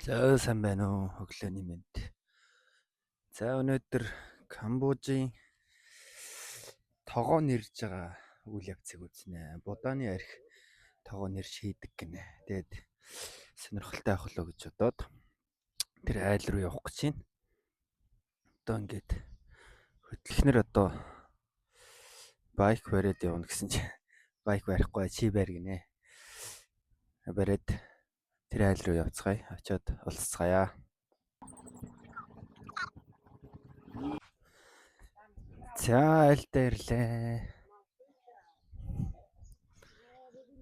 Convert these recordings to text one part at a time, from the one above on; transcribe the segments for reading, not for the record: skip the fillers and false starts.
Сайн байна уу? Өглөөний мэнд. За өнөөдөр Камбожийн тогоо нэрж байгаа үйл явцыг үзнэ. Будааны арх тогоо нэрж хийдэг гинэ. Тэгээд сонирхолтой авах лөө гэж бодоод тэр айл руу явах гэж байна. Одоо ингээд хөтлөхнөр одоо байк бариад явна гэсэн чи байк барихгүй чи байр гинэ. Бариад тэр айл руу явцгаая. Очоод уулзцгаая. За айлтаа ирлээ.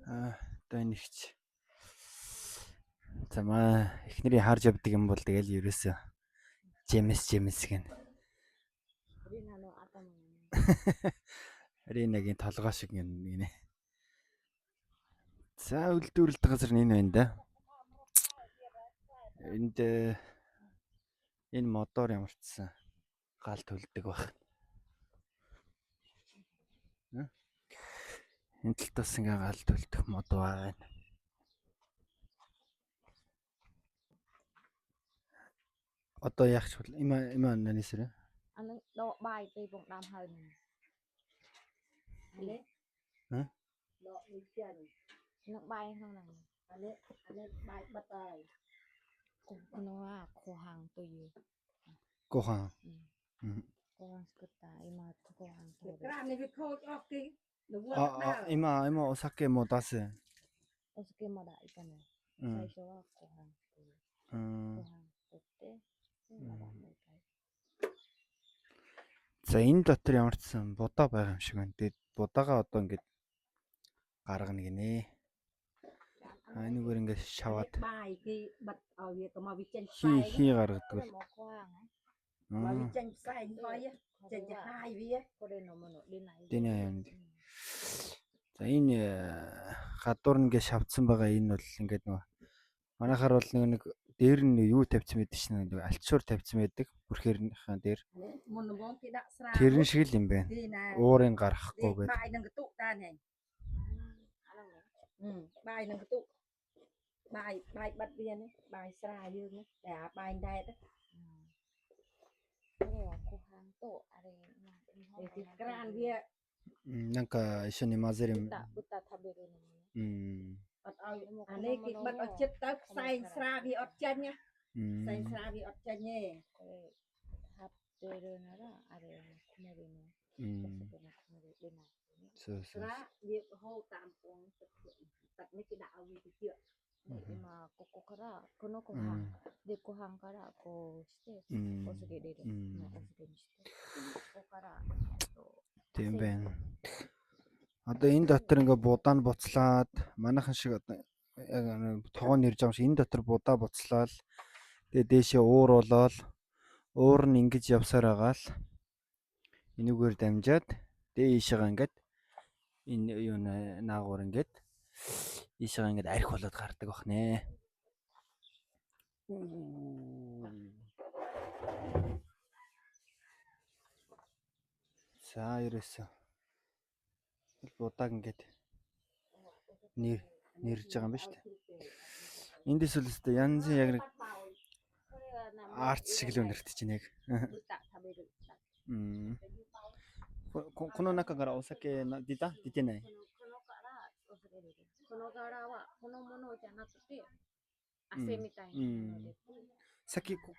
Одоо нэгч. За маа эхнэрийн харж явдаг юм бол тэгэл ерөөсөө жемс гэн. Ринагийн толгой шиг гинэ. За үлдүүлэлт газар нь энэ байна да. Энэ мотор ямарчсан гал төлдөг баг. Энэ талтаас ингээ гал төлдөх мод байна. Одоо яах ч бол има нанисэр. Anh độ bài về vùng Nam Hân. Hả? Độ đi chân. Nó bay không nào. Anh bay bắt tay. Nó khô hàng tôi gì. Gohan. Khô hàng skutta ima khô hàng tôi. Cái này phải khô cho cái. Ima osake mo dasu. Osake mo đại cái này. Sai số khô hàng tôi. Khô hàng tôi. За энэ дотор ямар ч сан будаа байгаа юм шиг байна. Тэгээд будаага одоо ингээд гаргана гинэ. Энэгээр ингээд шаваад bài cái bật ở việc mà bị chân хий гаргадаг. mà bị chân sai thôi á, chân hai vía. Тэний аянд. За энэ гадуур нь ингээд шавцсан байгаа энэ бол ингээд нөгөө манайхаар бол нэг дээр нь юу тавьсан байдаг чинь нэг альчуур тавьсан байдаг. Бүрхээрнийхэн дээр. Тэрэн шиг л юм байна. Уурын гарахгүй гэдэг. Bài đừng có tụ ta này. Bài đừng có tụ. Bài bật viên ấy, bài xà dương ấy, để bài đây đó. Thì gran vía. なんか一緒に混ぜる。Anh ấy cái bật ở chết tới xay xà vì ở chân nhá. Xay xà vì ở chân nhé. Xà việc hô tạm uống tật mấy cái đạo gì kia. 今ここからこの湖畔で湖畔からこうしておすげ入れる、おすげにしてここからтийм байна. Одоо энэ дотор ингээ будаа нь буцлаад манайхан шиг одоо яг тогоо нэрж байгаа юм шиг энэ дотор будаа буцлаад тэгээ дээшээ уур болоод уур нь ингэж явсаар байгаа л энүүгээр дамжаад дээшээгаа ингээд энэ юу наагуур ингээд ийшээ ингээд арх болоод гардаг бах нэ. За ерөөсөө будааг ингээд нэрж байгаа юм ба шүү дээ. Эндээс үлээстэй янзын яг нэг арт шиг л өнөртөж байна яг. この中からお酒出てない。この柄はこのものじゃなくて汗みたいなもので、先こ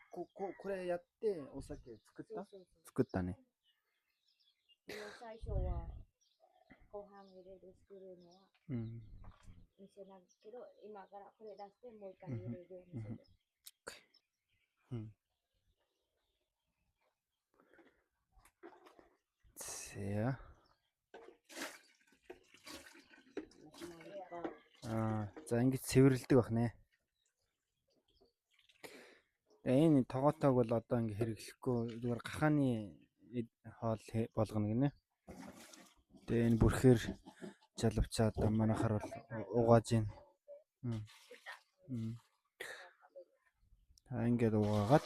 れやってお酒作ったね。最初はご飯入れる作るのは店なんですけど、今からこれ出してもう一回入れるようにする。За. За ингэж цэвэрлдэг бах нэ. Тэгээ энэ тогоотойг бол одоо ингэ хэрэглэхгүй зүгээр гахааны хоол болгоно гинэ. Тэгээ энэ бүрхээр жалавчаад манайхаар бол угааж ийн. Ингээд угаагаад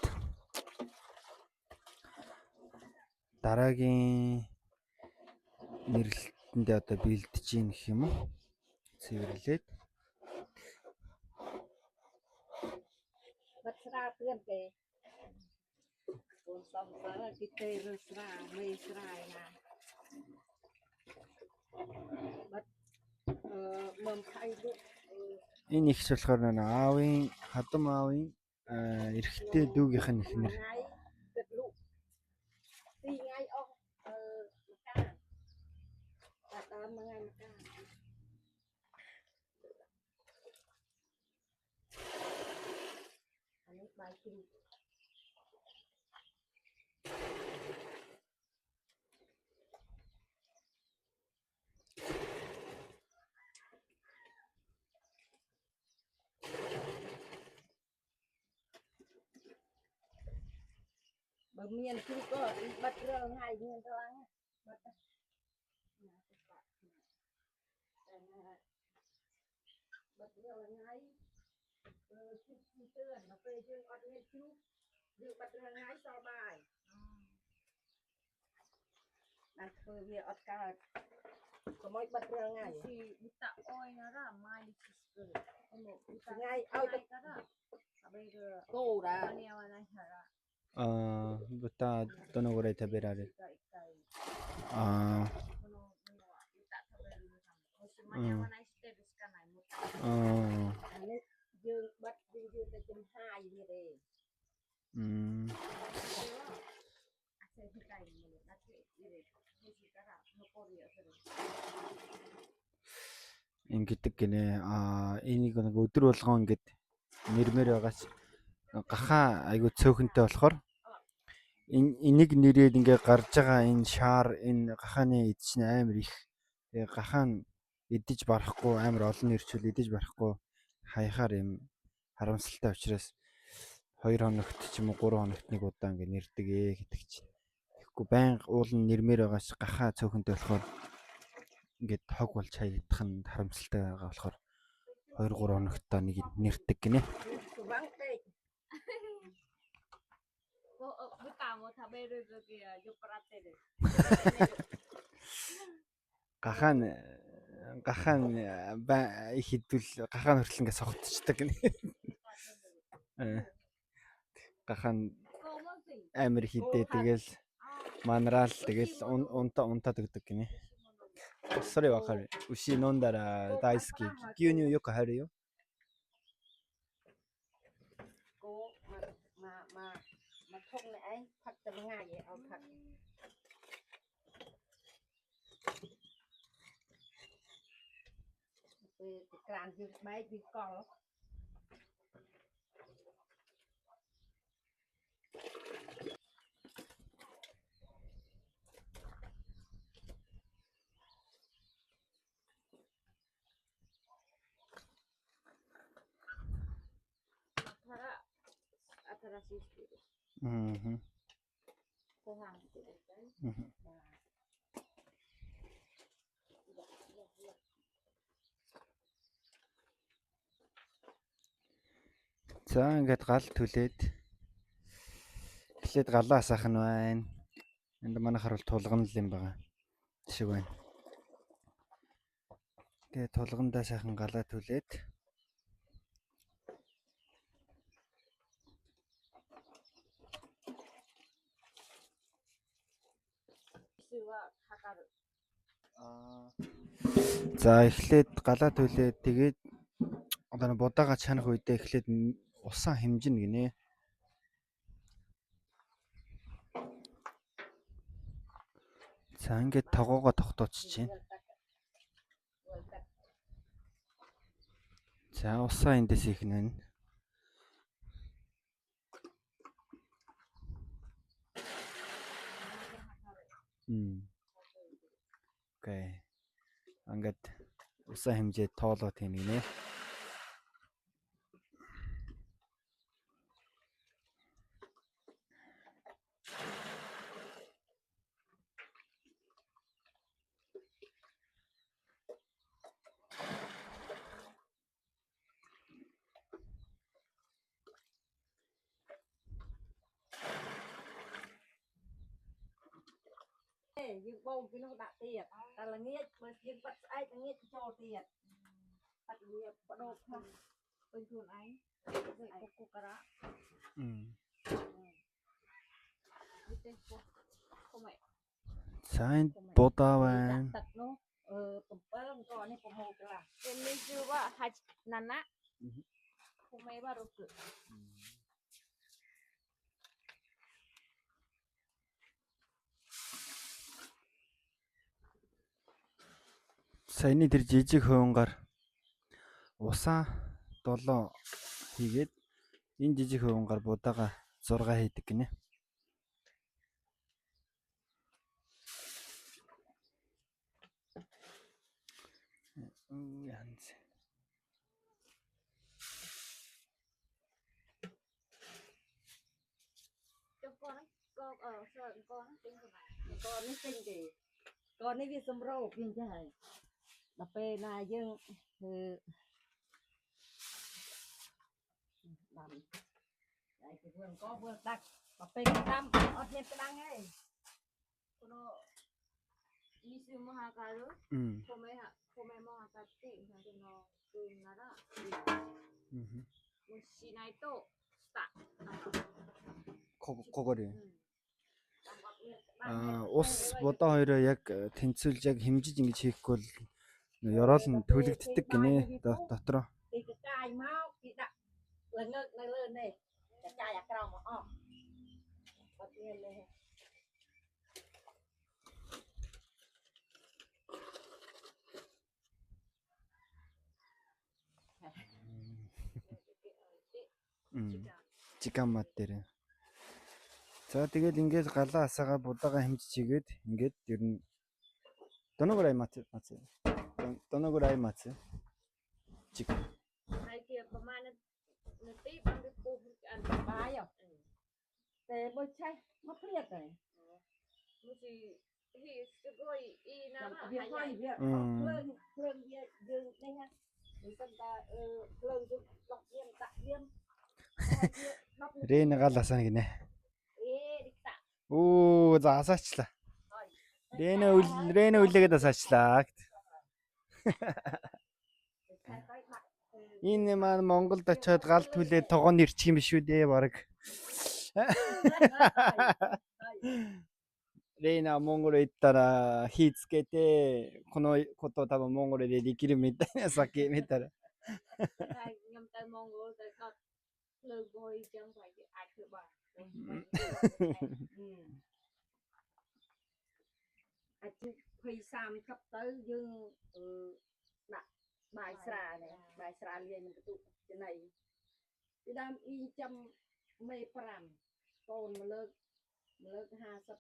дараагийн нэрлэлтэндээ одоо бэлдэж ийн гэх юм уу? Цэвэрлээд បាត់ស្រាព្រឿនគេបងសំសើគេទេរើស្រាមេស្រាយណាបាត់មើមថៃលោក Энэ ихч болохоор аавын хадам аавын эрэгтэй дүүгийнх нь ихнэр. Tí ngay ông Macau. Và tao mà ngay Macau. Anh ấy bài kinh. Bởi miền chú có bật rơ ngày miền thôi anh. Bật bật rơ ngày. Chú tươn nó về chứ ọt miền chú. Dự bật rơ ngày sau bài. Anh thôi vì ọt cao. Có mỗi bật rơ ngày. Thì ta oi nó ra mai đi chứ. Ngày ôi bây giờ cô đã. anh em anh hả? Buta donogore taberare. Dương bắt dương ta chấm 2 như thế. Ингэдэг гинэ. Энийг нэг өдөр болгон ингэж нэрмээр байгаач гахаа айгу цөөхөнтэй болохоор энийг нэрээд ингээ гарч байгаа энэ шаар энэ гахааны эд чинь амар их. Тэгээ гахаа нь эдэж барахгүй амар олон нэрчүүл эдэж барахгүй хаяхаар юм харамсалтай учраас 2 хоногт ч юм уу 3 хоногт нэг удаа ингээ нэрдэг гэдэг чинь. Тэгэхгүй байнга уул нь нэрмээр байгаач гахаа цөөхөнтэй болохоор ингээд хог болж хаягдах нь харамсалтай байгаа болохоор 2 3 хоногтоо нэг нэрдэг гинэ. Гахаан их хэдвэл гахаан хүртэл ингээд согтчихдаг гинэ. Гахаан амар хидээ тэгэл манраал тэгэл унтаад өгдөг гинэ. それわかる。牛飲んだら大好き。牛乳よく入るよ。Mà không này anh phật tầm ngày vậy ông phật về càn việc bay việc con За ингээд гал түлээд эхлээд галаа асаах нь байна. Энд манайхаар бол тулган л юм байгаа шиг байна. Тэгээ тулгандаа сайхан галаа түлээд за эхлээд галаа түлээд тэгээд одоо будаага чанах үедээ эхлээд усаа хэмжинэ гинэ. За ингээд тогоогоо тогтоочих чинь. За усаа эндээс ихнэ. Окей. Ингээд усаа хэмжээд тоолоо тийм гинэ. dương bông cái nó đã tiệt ta là nghe mà dương bắt ai ta nghe cho tiệt bắt nghe bắt đồ không เป็นคนไอ้กุกกระ Biết đấy, không phải сайн будаа байна. ตัดเนาะผมเปิ้ลก่อนนี่ผมโหกละ Bên mình chưa bảo hạt nắn á. Không mấy bảo được cử. Саяны тэр жижиг хувангаар усаа 7 хийгээд энэ жижиг хувангаар будаага 6 хийдэг гинэ. Янз. Cho con ở sợ con tính của mày. ก่อนนี่เป็นดีก่อนนี่วิสมโรคเพียงใช่แต่เป็นนายยังคือดำไอ้เพื่อนก็เพื่อนตักแต่เป็นดำอดเย็นไปดังไง Nó misu mahakaru. Không mấy mahakati. Nanti nó cưng nó đó. Musinai to start. Когори. Ус будаа хоёроо яг тэнцвэлж яг хэмжиж ингэж хийхгүй бол ёроол нь төлөгддөг гинэ дотроо. Thì cái cài máu thì đặt lần lên này cái cài ở trong mà bật lên này Чикамат дээр. За тэгэл ингээд галаа асаага будаага хэмжиж игээд ингээд ер нь доногорай мац. Доногорай мац. Чик. Hai kia pemain nanti panggil kubur ăn bài à để bơi chay mất liệt rồi musi hi segoi I nama việc thôi việc phương việc dừng đây nha người dân ta phương dừng lọc viêm tạ viêm Рэн гал асаана гинэ. dikta. Оо за асаачлаа. Рэн үлээгээд асаачлаа. Энэ маань Монголд очиод гал түлээд тогоонд ирчих юм биш үү дээ баг. Рена Монгол иттара хийцгээтэй коно кото тава Монгол де дикир митаа саки митара. Hai nhâm tay Mongol tới có lơ bôi chẳng phải ai thử bà. chụp phi sam cấp tới dương đặt bài xà liền mình tụ cái này cái đam y chăm mê pram còn mà lơ hà sập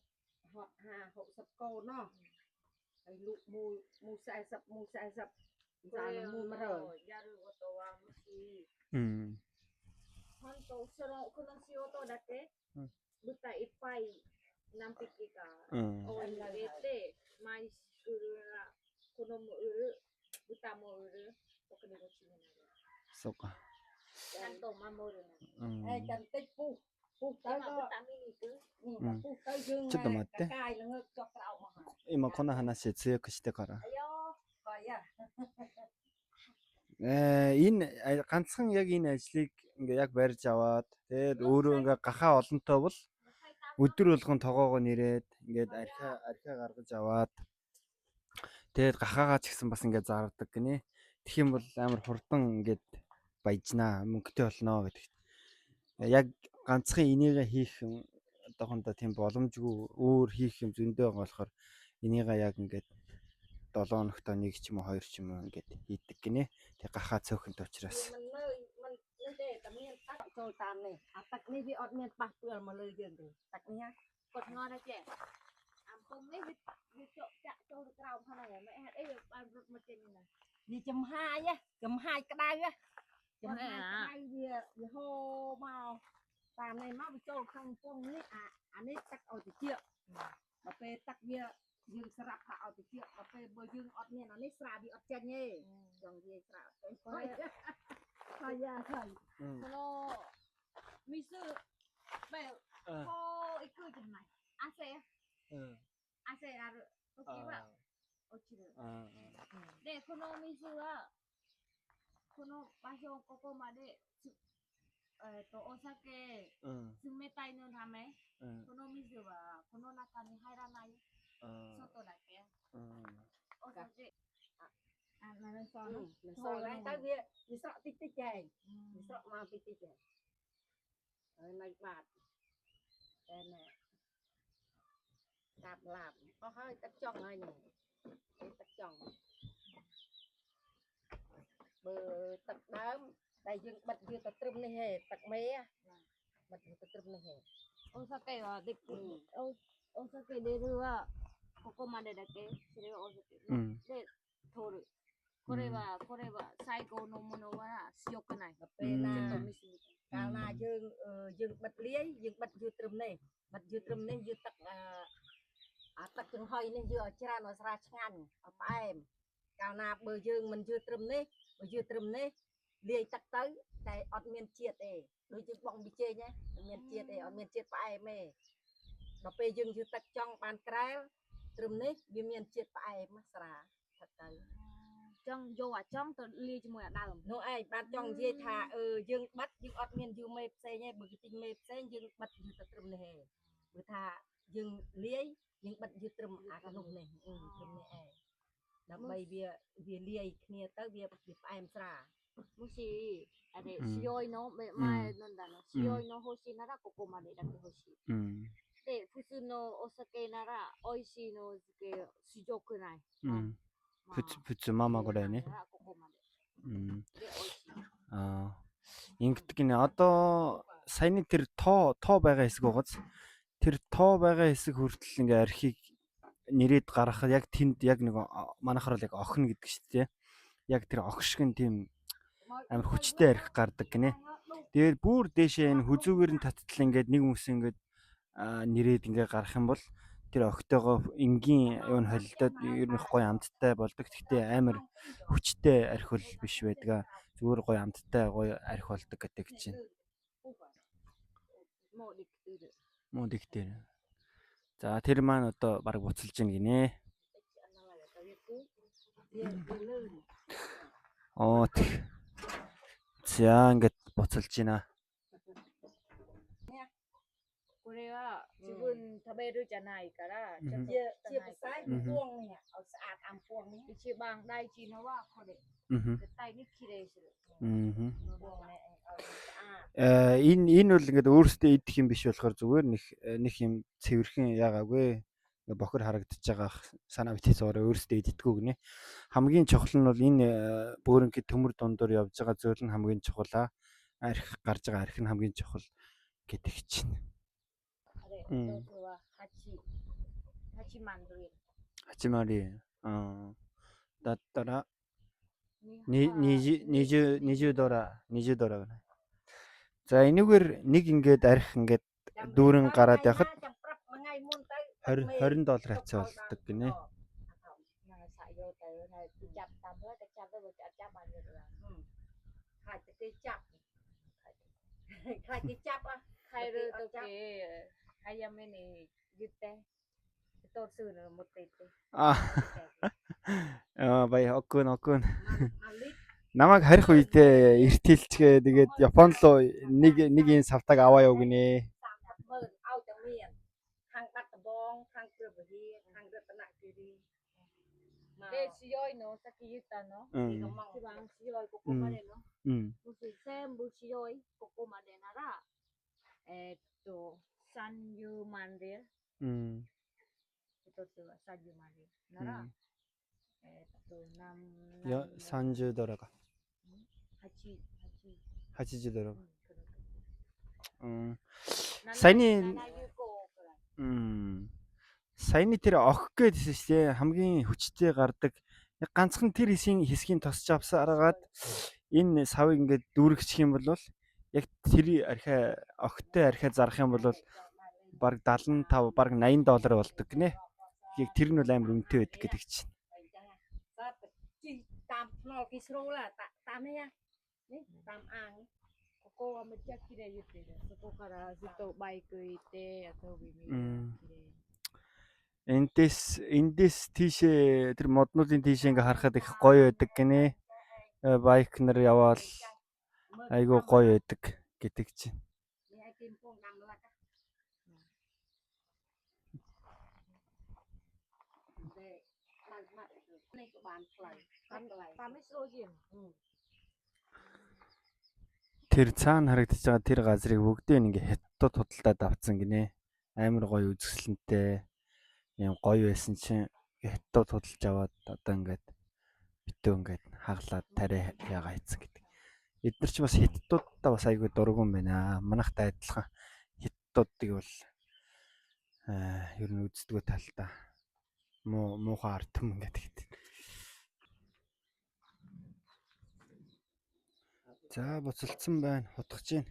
họ hà hậu sập cô nó cái lụ mu sai sập ra là mu mà rồi Gia rừng của tôi à musi. Hon to sero kunang si Otto dati. Buta ipay nampiki ka. Owen lagete mais urura kuno mo uru buta mo uru pokoknya ko sini na. Soka. Kanto mamoro na. ai cần tích pu tới Tama có buta mini ku. pu tới dương Chút tầm mát cài là ngược cho cào mà 今この話強くしてから。 ayo coi ya Энэ ганцхан яг энэ ажлыг ингээ яг барьж аваад тэгээд өөрөө ингээ гахаа олонтой бол өдөр болгон тогоогоо нэрээд ингээд архиа гаргаж аваад тэгээд гахаагаа ч гэсэн бас ингээ зардаг гинэ. Тэгэх юм бол амар хурдан ингээд баяжнаа мөнгөтэй болно гэдэг. Яг ганцхан энийгээ хийх одоохондоо тийм боломжгүй өөр хийх юм зөндөө байгаа болохоор энийгээ яг ингээд 7 хоногт нэг ч юм уу 2 ч юм уу ингээд хийдэг гинэ. Тэг гахаа цөөхөнт учраас. mình để tấm miên tắt rồi tạm này tắt này vì ọt miên bạc vừa mà lời dương thì tắt nha Cột ngon đó chị. Không biết biết chỗ chạ chỗ được rau không này mẹ hết ấy ăn rụt một trên này. vì chấm hai á chấm hai cái đai á chấm Ôi hai à. cái đai vì hô màu tạm này má bị trâu không phong ấy anh ấy tắt ở từ kia mà pe tắt bia dương sạp ở từ kia mà pe bơi dương ọt miên anh ấy sạp bị ọt chân nhé dòng gì sạp thôi ya thôi Kalau misu bel ko ikut jenai. Ase ada. Oke pak. Oke. Deh kalau misu lah この場所ここまでお酒冷たいのため、この水はこの中に入らない。外だけ。お酒。なるほど。そうね。tới vì sợ tích tích chè, vì sợ mà tích tích chè. Này bạt. Đây nè. Đạp làm, có hơi tắt chong này nhỉ. Tắt chong. Bờ tắt đám, đây dừng bật dư tắt trùm này hề, tắt mế á. Bật dư tắt trùm này hề. お酒はできる。お酒出るはここまでだけ。それはお酒で取る。これは最高のものは強くない。Cả là dương bật liế, dương bật dư trùm này. Bật dư trùm này dư tắt chừng hơi nên dư ở chả nó ra chăn. Ở bà em. Cả là bờ dương mình dư trùm này. Liế tắt tới. Cái ọt miên chiết ấy. Đôi chứ bọng bị chê nhé. Miên chiết ấy, ọt miên chiết bà em ấy. Nó bê dương dư tắt trong bàn trái. Trùm này, vì miên chiết bà em ra. Thật tới. Trong vô à trong tôi ly cho mùi ở đào. Nó ai bạn trong dê thà dương bắt dương ọt miên dương mê xe nhé. Bởi cái mê xe dương bắt dương tắt trùm này. Bởi thà dương liế dương bắt dương trùm cái nụ này. Trùm này. Đó bây vì liế kia tới vì bà em ra. Mushi, sioi no, mai nonda no, sioi no hoshi nara koko made dake hoshi. De, fusu no osake nara oishii no zuke sujoku nai. 普通ままぐらいね. Ингэдэг гинэ. Одоо саяны тэр тоо байгаа хэсэг байгааз. Тэр тоо байгаа хэсэг хүртэл ингээ архийг нэрээд гаргахад яг тэнд яг нэг манайхаар л яг охно гэдэг шүү дээ. Яг тэр огшиг нь тийм амар хүчтэй архи гардаг гинэ. Тэгээд бүр дээшээ энэ хүзүүгээр нь таттал ингээд нэг хүмүүс ингээд нэрээд ингээ гарах юм бол тэр огтойгоо энгийн юун холилдоод ер нь гоё амттай болдог. Гэхдээ амар хүчтэй архи бол биш байдаг. Зүгээр гоё амттай гоё архи болдог гэдэг чинь. Модик дээр. За тэр маань одоо баг буцалж гин гинэ. Оо. За ингээд буцалж гинэ. これは自分食べるじゃないから、ちょっと一番大事なのはこれ。絶対にきれいする。Энэ бол ингээд өөрөөсөө идэх юм биш болохоор зүгээр нэг юм цэвэрхэн ягаагүй ингээд бохор харагдаж байгаа санаа битээ зураа өөрөөсөө иддэггүй гинэ. Хамгийн чухал нь бол энэ бөөрөнгийн төмөр дундуур явж байгаа зүйл нь хамгийн чухал. Арх гарч байгаа арх нь хамгийн чухал гэдэг чинь. 8マリだったら20ドルぐらい. За энэгээр нэг ингээд арх ингээд дүүрэн гараад яхад 20 доллар хацаа болдог гинэ. Баяа окун. Намайг харих үедээ эртэлцгээ тэгээд Япон руу нэг энэ савтаг аваа яв гинэ. 야, 30ドルか. 80ドル. Саяны тэр ох гэдсэн шүү дээ. Хамгийн хүчтэй гардаг. Яг ганцхан тэр хэсгийн тосч авсараад энэ савыг ингээд дүүргчих юм бол яг тэр архиа огтой архиа зарах юм бол баг 75 баг 80 доллар болдог гинэ. Яг тэр нь бол амар үнэтэй байдаг гэдэг чинь. Эндээс тийшээ тэр моднуудын тийшээ ингээ харахад их гоё байдаг гинэ. Байк нар яваал айгүй гоё байдаг гэдэг чинь. Яа гэмпон гамлаа. Тэр цаана харагдаж байгаа тэр газрыг бүгдийг ингээ хятад худалдаад авцсан гинэ. Амар гоё үзэсгэлэнтэй. Ийм гоё байсан чинь хятад худалж аваад одоо ингээд битүү ингээд хаглаад тариа яага хийцэн гэдэг. Эдгээр чи бас хятадуудаа бас айгүй дургуун байна. Манайхтай адилхан хятадуудыг бол ер нь үздэггүй талтай. Муухай ард түмэн гэдэг. За буцалдсан байна. Хутгаж байна.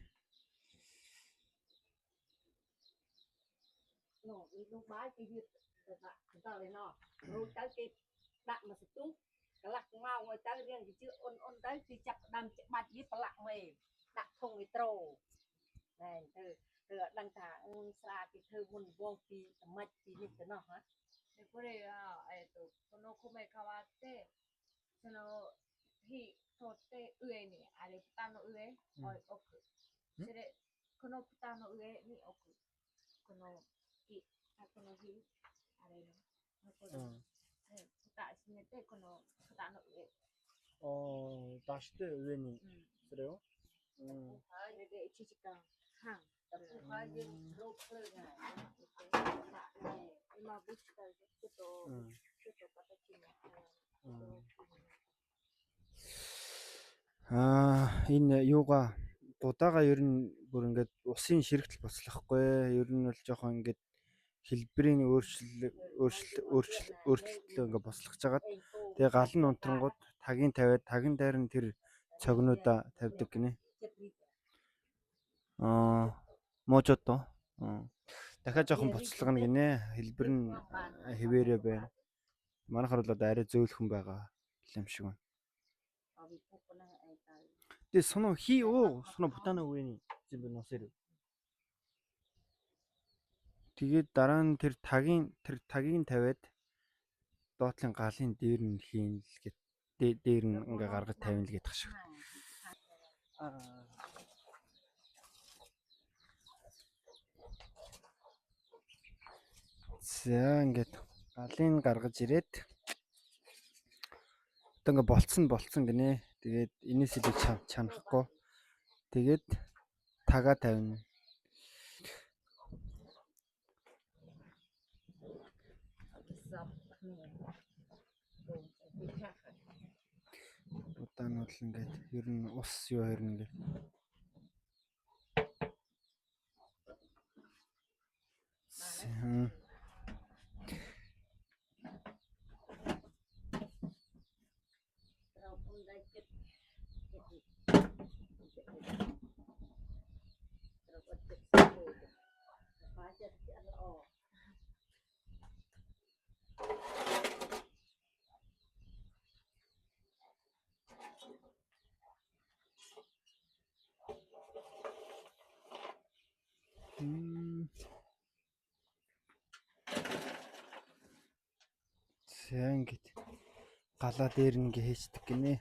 Lúc bái cái việc ta lên nó rồi tới cái đạn mà sụt tung cái lạc mau người ta riêng cái chữ ôn tới thì chặt đâm bạch với lạc mề đặt không cái trâu này từ đăng thả xa cái thư môn vong thì mạch thì như thế nào hả? これはこの米変わってその火取って上にあれ蓋の上置く。それこの蓋の上に置く。この火この火あれのこの蓋閉めてこの蓋の上。出して上にそれを。それで1時間半。今ぶつかるちょっと形も энэ юугаа будаага ер нь бүр ингээд усын ширхтэл боцлохгүй. Ер нь бол жоохон ингээд хэлбэрийн өөрчлөлтөө ингээд боцлогч жагаад тэгээ гал нь унтрангууд тагийн тавиад тагин дээр нь тэр цогнуудаа тавьдаг гинэ. Можод тоо. Дахиад жоохон боцлогно гинэ. Хэлбэр нь хэвээрээ байна. Манайхаар бол арай зөөлхөн байгаа юм шиг байна. Тэгээ соно хий соно бутана үений юм байна усэр. Тэгээд дараа нь тэр тагийг тавиад доотлын галын дээр нь хийн л гэд дээр нь ингээ гаргаж тавина л гэдэг шиг. За ингээд галын гаргаж ирээд одоо ингээ болцсон гинэ. Тэгээд энэс илүү чанахгүй. Тэгээд тага тавина. Удаан бол ингээд ер нь ус юу хэрнэ ингээд. За ингээд галаа дээр ингээ хийцдэг гинэ.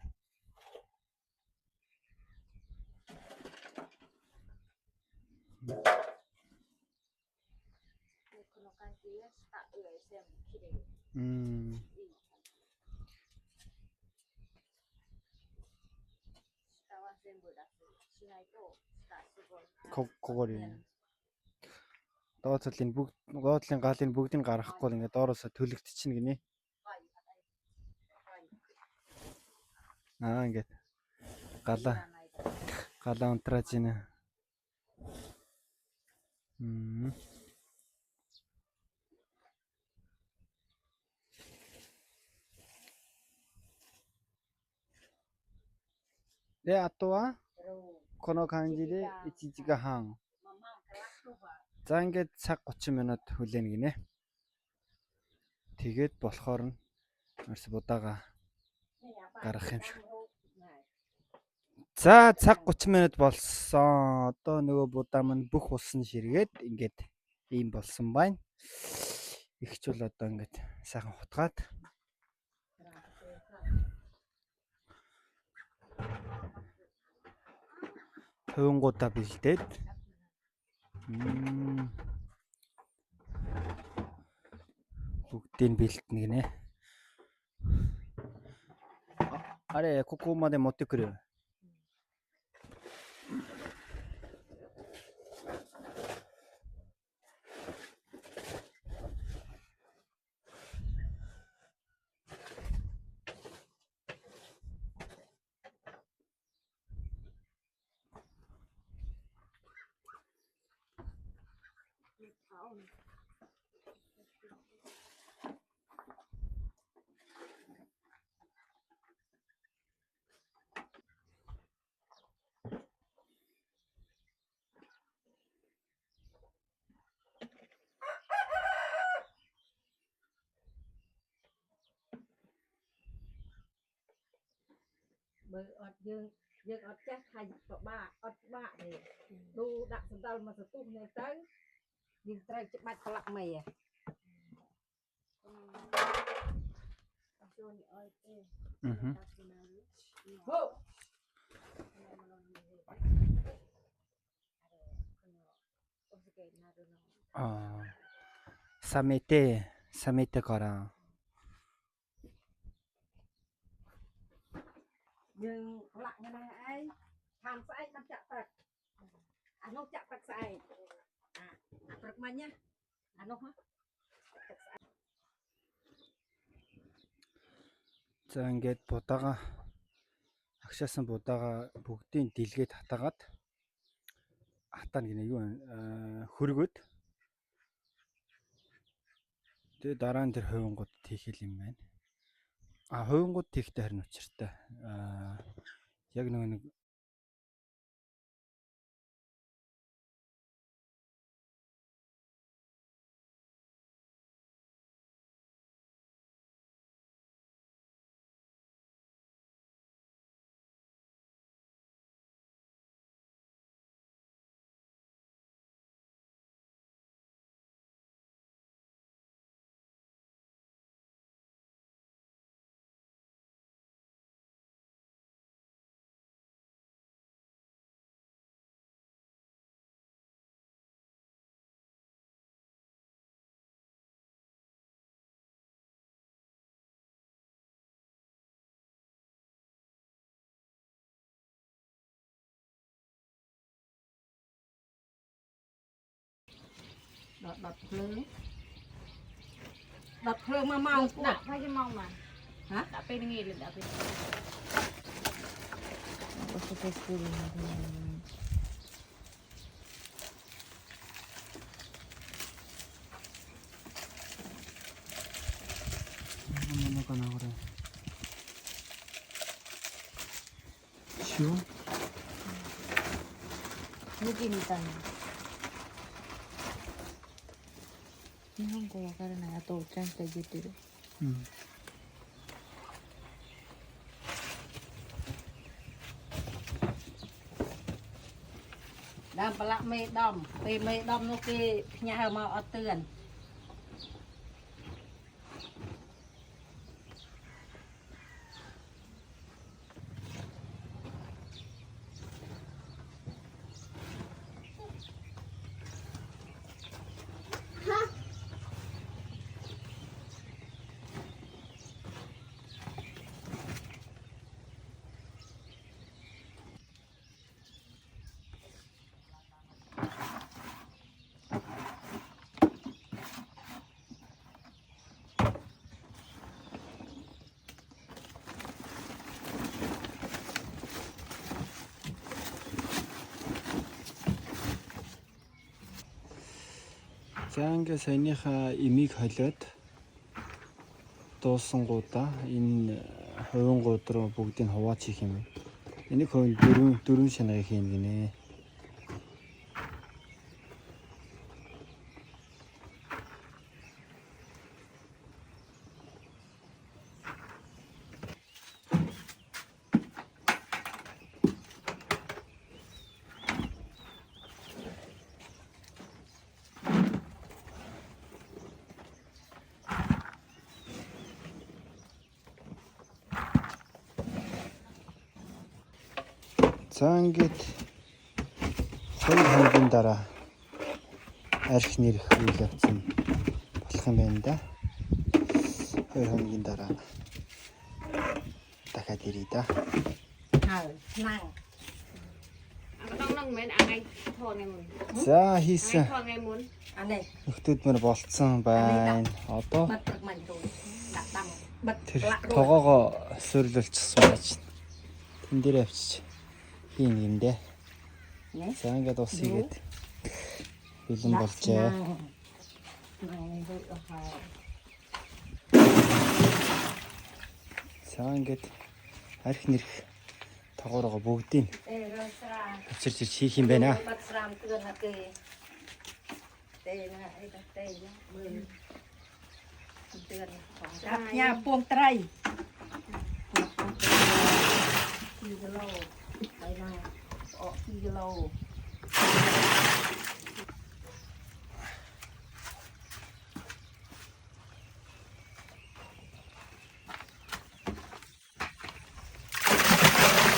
Когори. Доотлын галын бүгдийг гаргахгүй ингээ доороосоо төлөгдчихнэ гинэ. Ингээд галаа унтрааж байна. Аとはこの感じで1時間半. За ингээд цаг 30 минут хүлээнэ гинэ. Тэгээд болохоор нь ерөөс будаага гаргах юм шиг. За цаг 30 минут болсон. Одоо нөгөө будаа маань бүх усан ширгээд ингээд ийм болсон байна. Ихч бол одоо ингээд сайхан хутгаад. хувингуудаа бэлдээд бүгдийг бэлдэнэ гинэ. 아래 코코마데 못те 그래. Bởi ọt dương ọt chắc thành ọt bạ này đu đặt sân tàu mà sân tu này tới dương trai chụp bạch có lạc mày à 사메테 가라. nhưng lạc như này ấy tham sai năm chặt tật nó chặt tật sai tật mà nhá nó hả За ингээд будаага агшаасан будаага бүгдийн дэлгээд хатаагаад хатаа гинэ юу хөргөөд тэгээ дараа нь тэр хувингууд тийхэл юм байна. Хувингууд тийхтэй харин учиртай. Яг нэг đọt phơi mà mau Đã phải cho mong mà. Hả? Đã phải nghề được đã phải. ano ka na kore. Sure. 무기みたいな。日本語わからない。あとちゃんと言ってる。đam bạc mê đom nó kia nhà mà ở tường За ингээд саяныхаа имийг холиод дуусангуудаа энэ хувингууд руу бүгдийг хуваач хийх юм. Энийг хувь дөрвөн шанаа хийн гинэ. За ингээд 2 хоногийн дараа арх нэрх үйл явц нь болох юм байна да. 2 хоногийн дараа дахиад ирээ да. Nang. Nong men angai thon em. За хийсэн. Thon em mun. Ane. Нөхдөөдмөр болцсон байна. Одоо Bật mình rồi. Đặt đằng. Bật тэр lại rồi. тогоогоо суурлуулчихсан байж. Тэн дээр авчиж би нэг юм дээ. Nè. За ингээд ус хийгээд бэлэн болжээ. Này rồi ở hai. За ингээд арх нэрх тогоороо бүгдийг Ê rồi sra. авчирч ирж хийх юм байна. Bật sram tươn là kì. Tê nè. Ê đặt tê nhá. Mười. Tươn. Đặt nha buông tray. Kilo. Đây nè. Kilo.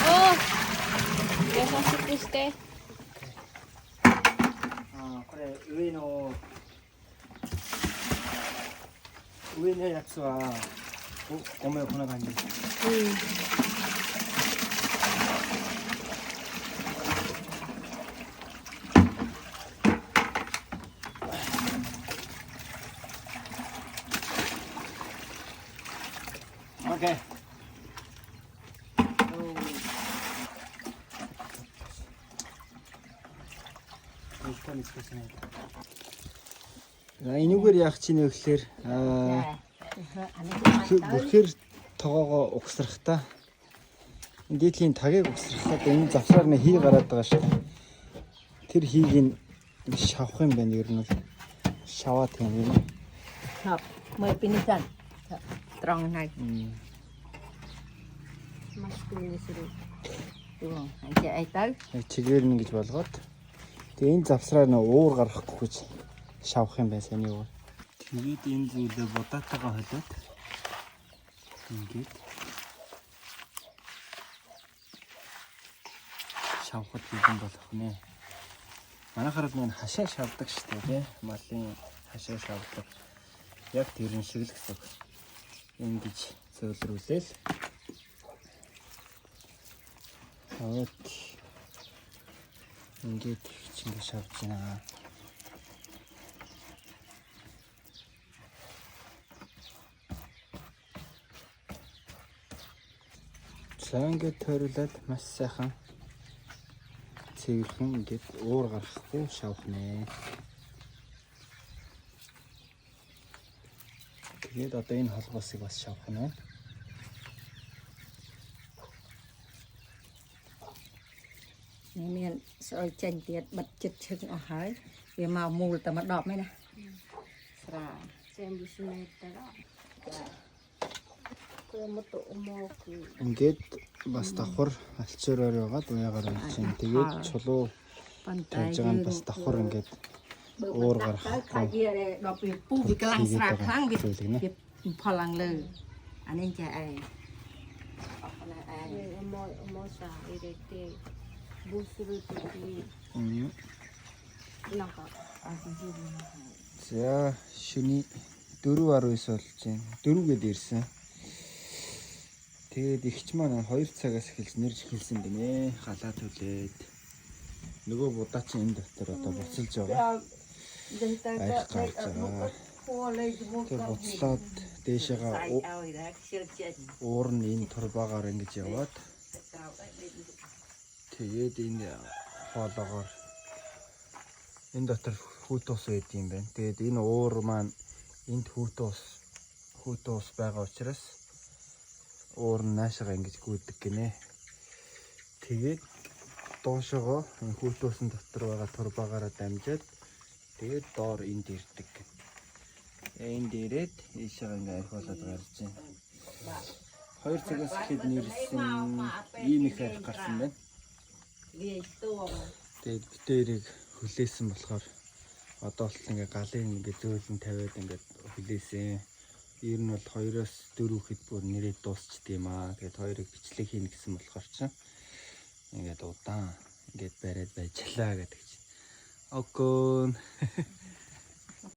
Oh. Yes, I see this day. これ上のやつはごめんこんな感じ。OK。Энүүгээр яах чинь вэ гэхээр бүрхээр тогоогоо угсрахтаа дээдлийн тагийг угсрахад энэ завсраар нь хий гараад байгаа шүү. Тэр хийг нь шавах юм байна ер нь шаваад юм юм. Hợp 10 pinisan. Trong này. Mas kuning seru. Đúng, anh chị ấy tới. Чигээр нь гэж болгоод тэгээ энэ завсраар нь уур гарахгүй гэж шавах юм байна сайн юу. Тэгээд энэ зүйлээ будаатайгаа холиод ингээд шавхад хийм болох нэ. Манайхаар нэг хашаа шавдаг шүү дээ. Малын хашаа шавдаг. Яг тэрэн шиг л гэсэн. Ингэж зөвлөрүүлээл. Аваад ингээд чинь шавж байна. За ингээд тойруулаад маш сайхан цэвэрхэн ингээд уур гарахгүй шавах нэ. Тэгээд одоо энэ холбоосыг бас шавах нь байна. Miền sợi chanh tiệt bật chật chừng ở hơi vì màu mù tầm mặt đọp này nè. Sra. Xem đi xem đây đó. Cứ một tổ mò cứ. Ингээд бас давхар алчуураар байгаад уяагаар болж байна. Тэгээд чулуу тавьж байгаа нь бас давхар ингээд уур гарахгүй. Khai kia đây đọp vì pu vì cái lăng sra kháng vì phò lăng lư. Anh em cha ai. Mò sa đi đây. Busuru đi. Naka. За шөнийн 4:19 болж байна. 4 гээд ирсэн. Тэгээд ихч маань 2 цагаас эхэлж нэрж хэлсэн гинэ. Галаа төлээд. Нөгөө будаа чинь энэ дотор одоо буцалж байгаа. Айх гарч байгаа. Тэгээд буцлаад дээшээгаа уур нь энэ турбаагаар ингэж яваад тэгээд энэ хоолоогоор энэ дотор хүүтус байд юм байна. Тэгээд энэ уур маань энд хүүтус байгаа учраас уур нь наашаага ингэж гүйдэг гинэ. Тэгээд доошогоо энэ хүүтусын дотор байгаа турбаагаараа дамжаад тэгээд доор энд ирдэг. Энд ирээд ийшээ ингээ архиулаад гарч байна. 2 цагаас ихэд нэрсэн ийм их арх гарсан байна. Тэгээд битэрийг хүлээсэн болохоор одоо л ингээ галын ингээ зөөлөн тавиад ингээ хүлээсэн. Ер нь бол 2-оос 4 хэд бүр нэрээ дуусчихдээ юм аа. Тэгээд 2-ыг бичлэг хийнэ гэсэн болохоор чинь ингээд удаан ингээд бариад байжлаа гэдэг чинь. Окон.